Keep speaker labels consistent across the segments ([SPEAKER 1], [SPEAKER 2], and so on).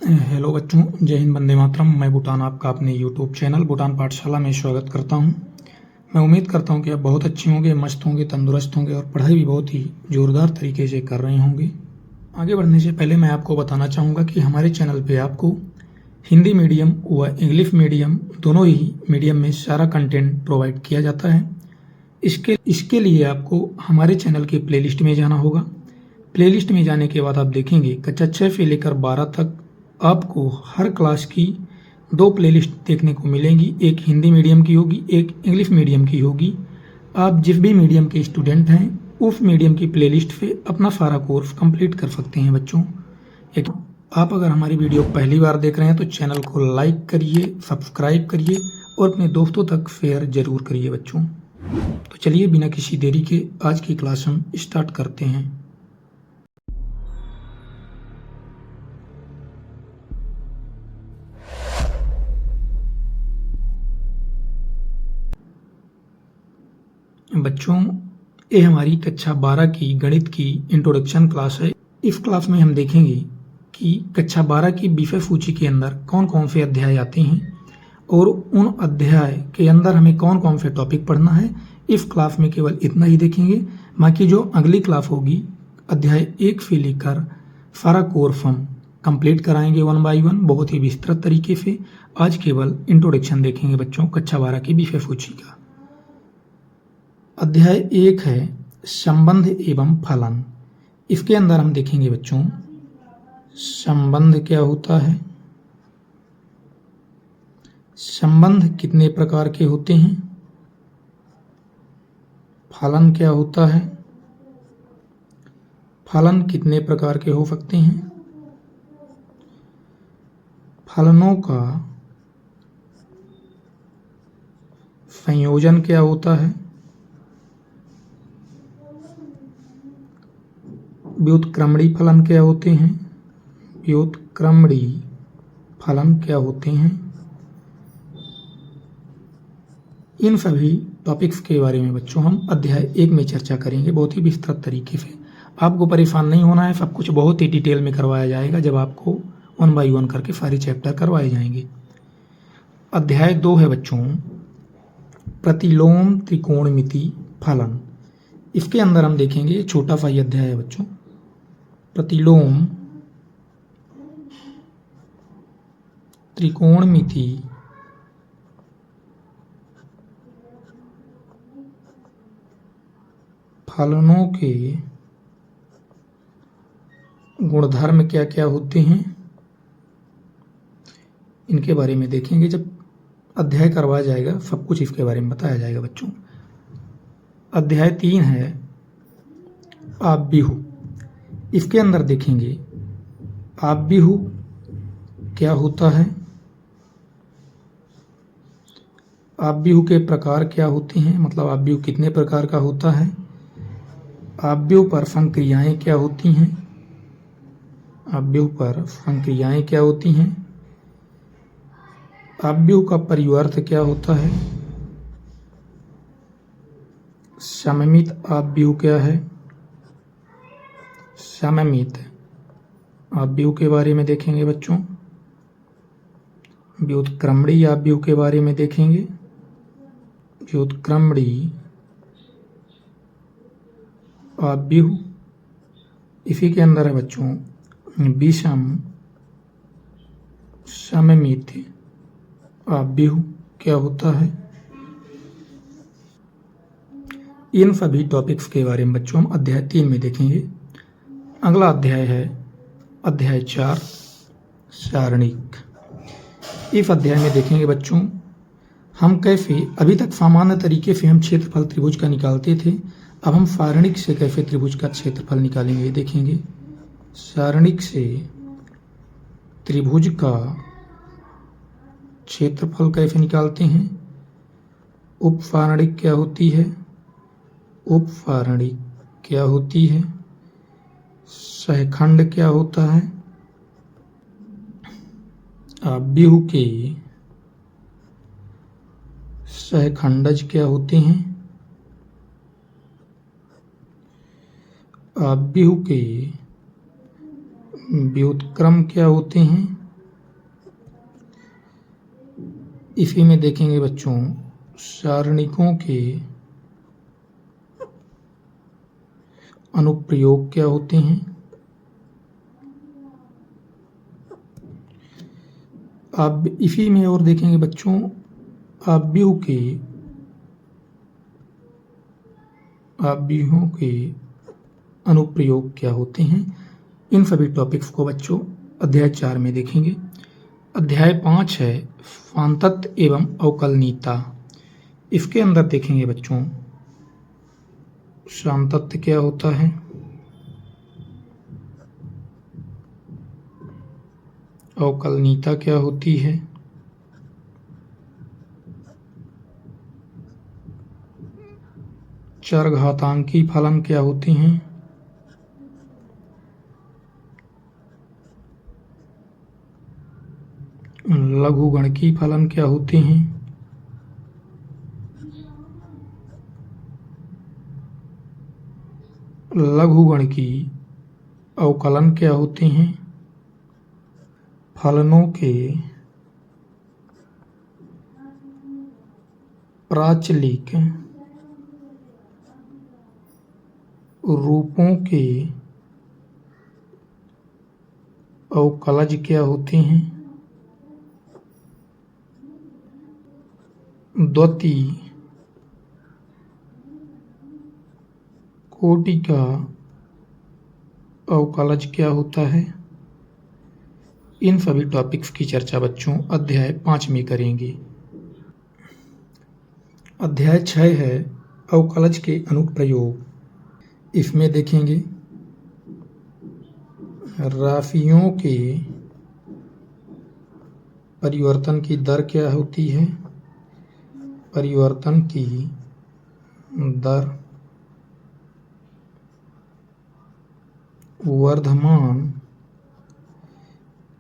[SPEAKER 1] Hello बच्चों, जय हिंद, वंदे मातरम। मैं भूटान आपका अपने यूट्यूब चैनल भूटान पाठशाला में स्वागत करता हूं। मैं उम्मीद करता हूं कि आप बहुत अच्छे होंगे, मस्त होंगे, तंदुरुस्त होंगे और पढ़ाई भी बहुत ही ज़ोरदार तरीके से कर रहे होंगे। आगे बढ़ने से पहले मैं आपको बताना चाहूँगा कि हमारे चैनल पे आपको हिंदी मीडियम व इंग्लिश मीडियम दोनों ही मीडियम में सारा कंटेंट प्रोवाइड किया जाता है। इसके लिए आपको हमारे चैनल के प्लेलिस्ट में जाना होगा। प्लेलिस्ट में जाने के बाद आप देखेंगे कक्षा 6 से लेकर 12 तक आपको हर क्लास की 2 प्लेलिस्ट देखने को मिलेंगी। एक हिंदी मीडियम की होगी, एक इंग्लिश मीडियम की होगी। आप जिस भी मीडियम के स्टूडेंट हैं उस मीडियम की प्लेलिस्ट से अपना सारा कोर्स कंप्लीट कर सकते हैं बच्चों। आप अगर हमारी वीडियो पहली बार देख रहे हैं तो चैनल को लाइक करिए, सब्सक्राइब करिए और अपने दोस्तों तक शेयर जरूर करिए बच्चों। तो चलिए बिना किसी देरी के आज की क्लास हम स्टार्ट करते हैं। बच्चों, ये हमारी कक्षा 12 की गणित की इंट्रोडक्शन क्लास है। इस क्लास में हम देखेंगे कि कक्षा 12 की विषय सूची के अंदर कौन कौन से अध्याय आते हैं और उन अध्याय के अंदर हमें कौन कौन से टॉपिक पढ़ना है। इस क्लास में केवल इतना ही देखेंगे। बाकी जो अगली क्लास होगी अध्याय 1 से लेकर सारा कोर्स हम कंप्लीट कराएंगे 1 बाय 1 बहुत ही विस्तृत तरीके से। आज केवल इंट्रोडक्शन देखेंगे बच्चों कक्षा 12 की विषय सूची का। अध्याय 1 है संबंध एवं फलन। इसके अंदर हम देखेंगे बच्चों संबंध क्या होता है, संबंध कितने प्रकार के होते हैं, फलन क्या होता है, फलन कितने प्रकार के हो सकते हैं, फलनों का संयोजन क्या होता है, व्युत्क्रमणी फलन क्या होते हैं, व्युत्क्रमणी फलन क्या होते हैं। इन सभी टॉपिक्स के बारे में बच्चों हम अध्याय 1 में चर्चा करेंगे बहुत ही विस्तृत तरीके से। आपको परेशान नहीं होना है, सब कुछ बहुत ही डिटेल में करवाया जाएगा जब आपको 1 बाय 1 करके सारे चैप्टर करवाए जाएंगे। अध्याय 2 है बच्चों प्रतिलोम त्रिकोणमिति फलन। इसके अंदर हम देखेंगे छोटा सा ही अध्याय है बच्चों, प्रतिलोम त्रिकोणमिति फलनों के गुणधर्म क्या क्या होते हैं, इनके बारे में देखेंगे। जब अध्याय करवाया जाएगा सब कुछ इसके बारे में बताया जाएगा बच्चों। अध्याय 3 है आव्यूह। इसके अंदर देखेंगे आव्यूह क्या होता है, आव्यूह के प्रकार क्या होते हैं, मतलब आव्यूह कितने प्रकार का होता है, आव्यूह पर संक्रियाएं क्या होती हैं, आव्यूह पर संक्रियाएं क्या होती हैं, आव्यूह का परिवर्त क्या होता है, सममित आव्यूह क्या है, सममित आव्यूह के बारे में देखेंगे बच्चों, व्युत्क्रमणी आव्यूह के बारे में देखेंगे, व्युत्क्रमणी आव्यूह। इसी के अंदर है बच्चों विषम सममित आव्यूह क्या होता है। इन सभी टॉपिक्स के बारे में बच्चों हम अध्याय 3 में देखेंगे। अगला अध्याय है अध्याय 4 सारणिक। इस अध्याय में देखेंगे बच्चों हम कैसे, अभी तक सामान्य तरीके से हम क्षेत्रफल त्रिभुज का निकालते थे, अब हम सारणिक से कैसे त्रिभुज का क्षेत्रफल निकालेंगे ये देखेंगे। सारणिक से त्रिभुज का क्षेत्रफल कैसे निकालते हैं, उपसारणिक क्या होती है, उपसारणिक क्या होती है, सहखंड क्या होता है, आव्यूह के सहखंडज क्या होते हैं, आव्यूह के व्युत्क्रम क्या होते हैं, इसी में देखेंगे बच्चों सारणिकों के अनुप्रयोग क्या होते हैं। अब इसी में और देखेंगे बच्चों अवयवों के अनुप्रयोग क्या होते हैं। इन सभी टॉपिक्स को बच्चों अध्याय 4 में देखेंगे। अध्याय 5 है स्वांतत्व एवं अवकलनीयता। इसके अंदर देखेंगे बच्चों स्वांतत्व क्या होता है, अवकलनीयता क्या होती है, चरघातांकी फलन क्या होते हैं, लघुगणकी फलन क्या होते हैं, लघुगणकी अवकलन क्या होते हैं, फलनों के प्राचलिक रूपों के अवकलज क्या होते हैं, द्वितीय कोटि का अवकलज क्या होता है। इन सभी टॉपिक्स की चर्चा बच्चों अध्याय 5 में करेंगे। अध्याय 6 है अवकलज के अनुप्रयोग। इसमें देखेंगे राशियों के परिवर्तन की दर क्या होती है, परिवर्तन की दर, वर्धमान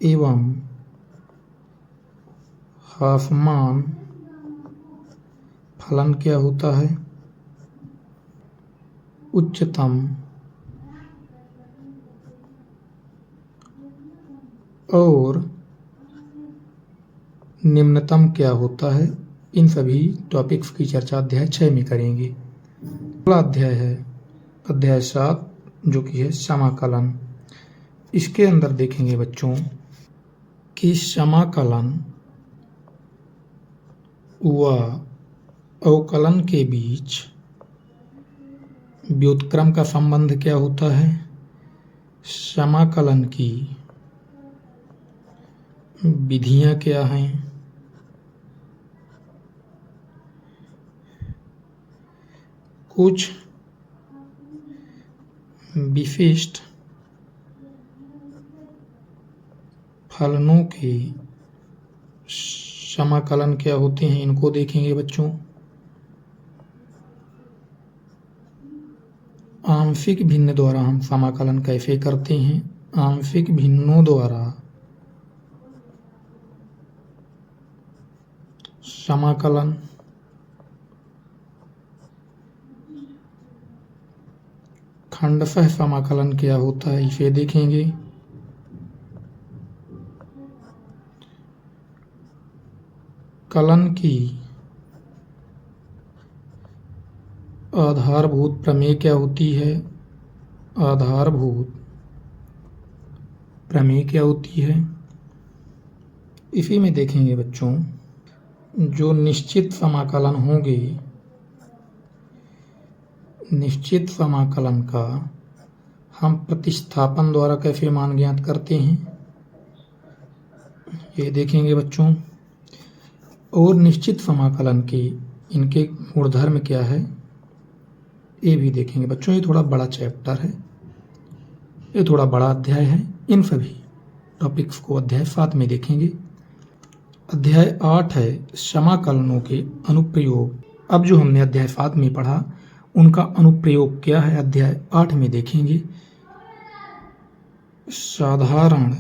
[SPEAKER 1] एवं ह्रासमान फलन क्या होता है, उच्चतम और निम्नतम क्या होता है। इन सभी टॉपिक्स की चर्चा अध्याय 6 में करेंगे। अगला अध्याय है अध्याय 7 जो कि है समाकलन। इसके अंदर देखेंगे बच्चों कि समाकलन व अवकलन के बीच व्युत्क्रम का संबंध क्या होता है, समाकलन की विधियां क्या हैं, कुछ विशिष्ट फलनों के समाकलन क्या होते हैं, इनको देखेंगे बच्चों। आंशिक भिन्न द्वारा हम समाकलन कैसे करते हैं, आंशिक भिन्नों द्वारा समाकलन, खंडशः समाकलन क्या होता है इसे देखेंगे। कलन की आधारभूत प्रमेय क्या होती है, आधारभूत प्रमेय क्या होती है। इसी में देखेंगे बच्चों जो निश्चित समाकलन होंगे, निश्चित समाकलन का हम प्रतिस्थापन द्वारा कैसे मान ज्ञात करते हैं, ये देखेंगे बच्चों। और निश्चित समाकलन के इनके गुणधर्म क्या है ये भी देखेंगे बच्चों। ये थोड़ा बड़ा चैप्टर है, ये थोड़ा बड़ा अध्याय है। इन सभी टॉपिक्स को अध्याय 7 में देखेंगे। अध्याय 8 है समाकलनों के अनुप्रयोग। अब जो हमने अध्याय 7 में पढ़ा उनका अनुप्रयोग क्या है अध्याय 8 में देखेंगे। साधारण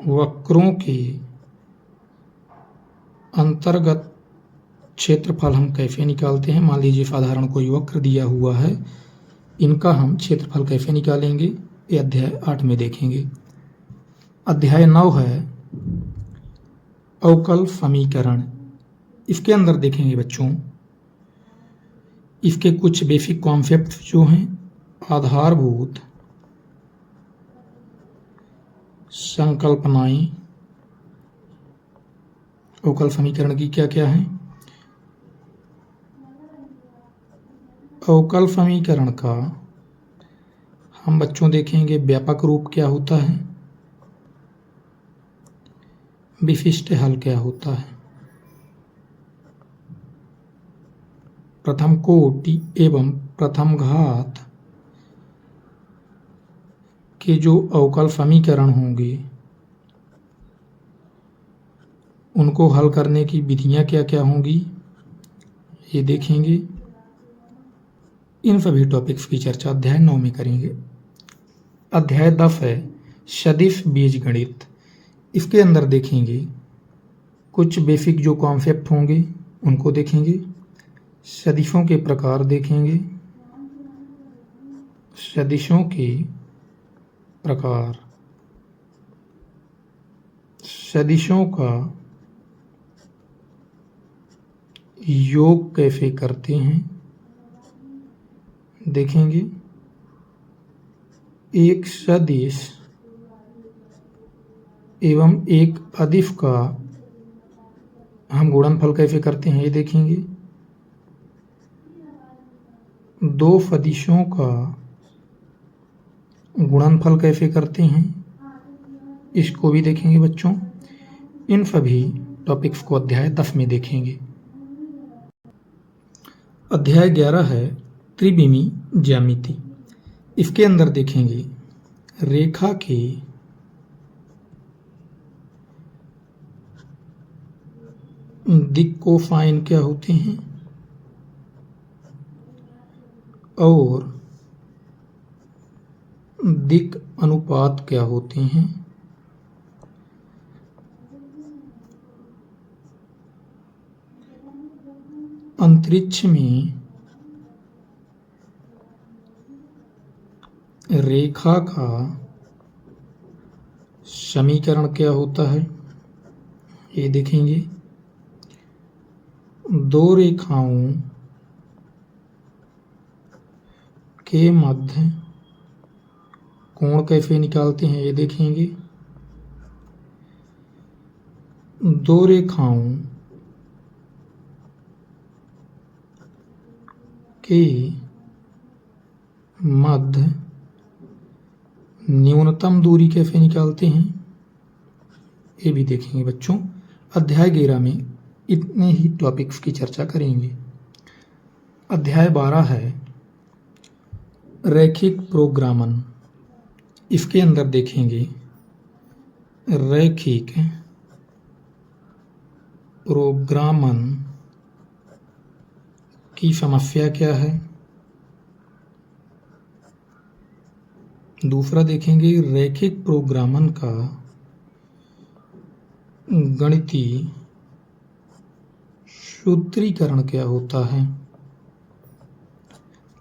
[SPEAKER 1] वक्रों के अंतर्गत क्षेत्रफल हम कैसे निकालते हैं। मान लीजिए साधारण कोई वक्र दिया हुआ है, इनका हम क्षेत्रफल कैसे निकालेंगे ये अध्याय 8 में देखेंगे। अध्याय 9 है अवकल समीकरण। इसके अंदर देखेंगे बच्चों, इसके कुछ बेसिक कॉन्सेप्ट जो हैं, आधारभूत संकल्पनाएं अवकल समीकरण की क्या क्या है। अवकल समीकरण का हम बच्चों देखेंगे व्यापक रूप क्या होता है, विशिष्ट हल क्या होता है, प्रथम कोटि एवं प्रथम घात के जो अवकल समीकरण होंगे उनको हल करने की विधियां क्या क्या होंगी ये देखेंगे। इन सभी टॉपिक्स की चर्चा अध्याय 9 में करेंगे। अध्याय 10 है सदिश बीजगणित। इसके अंदर देखेंगे कुछ बेसिक जो कॉन्सेप्ट होंगे उनको देखेंगे, सदिशों के प्रकार देखेंगे, सदिशों के प्रकार, सदिशों का योग कैसे करते हैं देखेंगे। एक सदिश एवं एक अदिश का हम गुणनफल कैसे करते हैं ये देखेंगे। दो सदिशों का गुणनफल कैसे करते हैं इसको भी देखेंगे बच्चों। इन सभी टॉपिक्स को अध्याय 10 में देखेंगे। अध्याय 11 है त्रिविमी ज्यामिति। इसके अंदर देखेंगे रेखा के दिक् कोसाइन क्या होते हैं और दिक् अनुपात क्या होते हैं। अंतरिक्ष में रेखा का समीकरण क्या होता है ये देखेंगे। दो रेखाओं के मध्य कोण कैसे निकालते हैं ये देखेंगे। दो रेखाओं के मध्य न्यूनतम दूरी कैसे निकालते हैं ये भी देखेंगे बच्चों। अध्याय 11 में इतने ही टॉपिक्स की चर्चा करेंगे। अध्याय 12 है रैखिक प्रोग्रामन। इसके अंदर देखेंगे रैखिक प्रोग्रामन की समस्या क्या है। दूसरा देखेंगे रैखिक प्रोग्रामन का गणितीय सूत्रीकरण क्या होता है।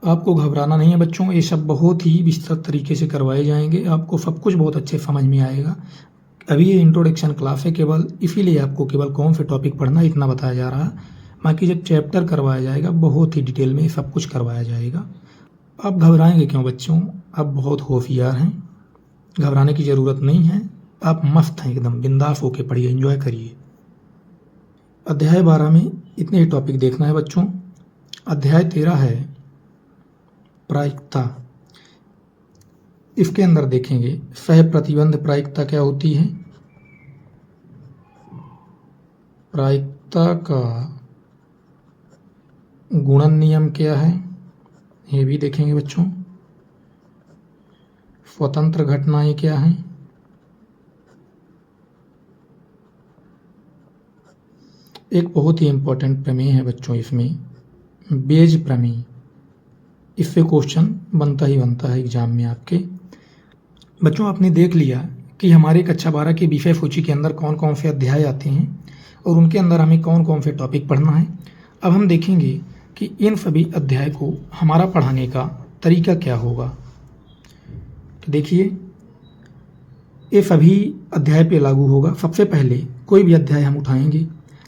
[SPEAKER 1] आपको घबराना नहीं है बच्चों, ये सब बहुत ही विस्तृत तरीके से करवाए जाएंगे। आपको सब कुछ बहुत अच्छे समझ में आएगा। अभी ये इंट्रोडक्शन क्लास है केवल, इसीलिए आपको केवल कौन से टॉपिक पढ़ना इतना बताया जा रहा है। बाकी जब चैप्टर करवाया जाएगा बहुत ही डिटेल में सब कुछ करवाया जाएगा। आप घबराएंगे क्यों बच्चों, आप बहुत होशियार हैं, घबराने की ज़रूरत नहीं है। आप मस्त हैं, एकदम बिंदास होके पढ़िए, एंजॉय करिए। अध्याय 12 में इतने ही टॉपिक देखना है बच्चों। अध्याय 13 है प्रायिकता। इसके अंदर देखेंगे सह प्रतिबंध प्रायिकता क्या होती है, प्रायिकता का गुणन नियम क्या है ये भी देखेंगे बच्चों। स्वतंत्र घटनाएं क्या हैं, एक बहुत ही इम्पोर्टेंट प्रमेय है बच्चों इसमें, बेज प्रमेय। इससे क्वेश्चन बनता ही बनता है एग्जाम में आपके। बच्चों आपने देख लिया कि हमारे कक्षा 12 की विषय सूची के अंदर कौन कौन से अध्याय आते हैं और उनके अंदर हमें कौन कौन से टॉपिक पढ़ना है। अब हम देखेंगे कि इन सभी अध्याय को हमारा पढ़ाने का तरीका क्या होगा। तो देखिए ये सभी अध्याय पे लागू होगा। सबसे पहले कोई भी अध्याय हम उठाएंगे,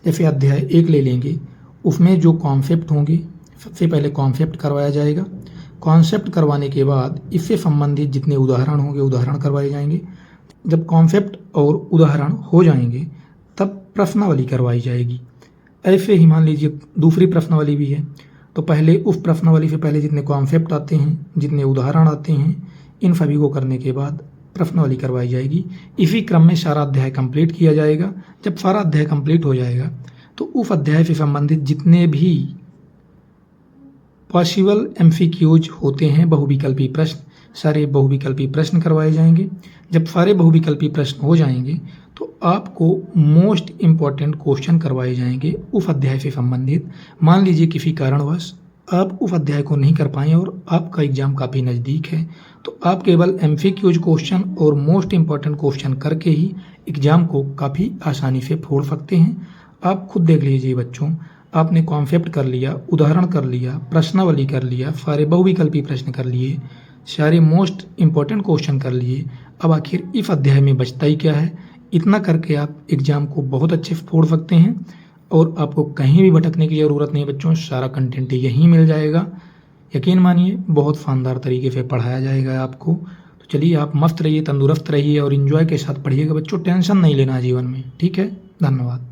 [SPEAKER 1] जैसे अध्याय 1 ले लेंगे, उसमें जो कॉन्सेप्ट होंगे सबसे पहले कॉन्सेप्ट करवाया जाएगा। कॉन्सेप्ट करवाने के बाद इससे संबंधित जितने उदाहरण होंगे उदाहरण करवाए जाएंगे। जब कॉन्सेप्ट और उदाहरण हो जाएंगे तब प्रश्नावली करवाई जाएगी। ऐसे ही मान लीजिए दूसरी प्रश्नावली भी है, तो पहले उस प्रश्नावली से पहले जितने कॉन्सेप्ट आते हैं, जितने उदाहरण आते हैं, इन सभी को करने के बाद प्रश्नावली करवाई जाएगी। इसी क्रम में सारा अध्याय कंप्लीट किया जाएगा। जब सारा अध्याय कंप्लीट हो जाएगा तो उस अध्याय से संबंधित जितने भी पॉसिबल MCQs होते हैं, बहुविकल्पी प्रश्न, सारे बहुविकल्पी प्रश्न करवाए जाएंगे। जब सारे बहुविकल्पी प्रश्न हो जाएंगे तो आपको मोस्ट इम्पॉर्टेंट क्वेश्चन करवाए जाएंगे उस अध्याय से संबंधित। मान लीजिए किसी कारणवश आप उस अध्याय को नहीं कर पाएँ और आपका एग्जाम काफ़ी नज़दीक है, तो आप केवल MCQs क्वेश्चन और मोस्ट इम्पॉर्टेंट क्वेश्चन करके ही एग्ज़ाम को काफ़ी आसानी से फोड़ सकते हैं। आप खुद देख लीजिए बच्चों, आपने कॉन्सेप्ट कर लिया, उदाहरण कर लिया, प्रश्नावली कर लिया, सारे बहुविकल्पी प्रश्न कर लिए, सारे मोस्ट इम्पॉर्टेंट क्वेश्चन कर लिए। अब आखिर इस अध्याय में बचता ही क्या है? इतना करके आप एग्ज़ाम को बहुत अच्छे से फोड़ सकते हैं और आपको कहीं भी भटकने की ज़रूरत नहीं बच्चों, सारा कंटेंट यहीं मिल जाएगा। यकीन मानिए बहुत शानदार तरीके से पढ़ाया जाएगा आपको। तो चलिए आप मस्त रहिए, तंदुरुस्त रहिए और इन्जॉय के साथ पढ़िएगा बच्चों। टेंशन नहीं लेना जीवन में, ठीक है? धन्यवाद।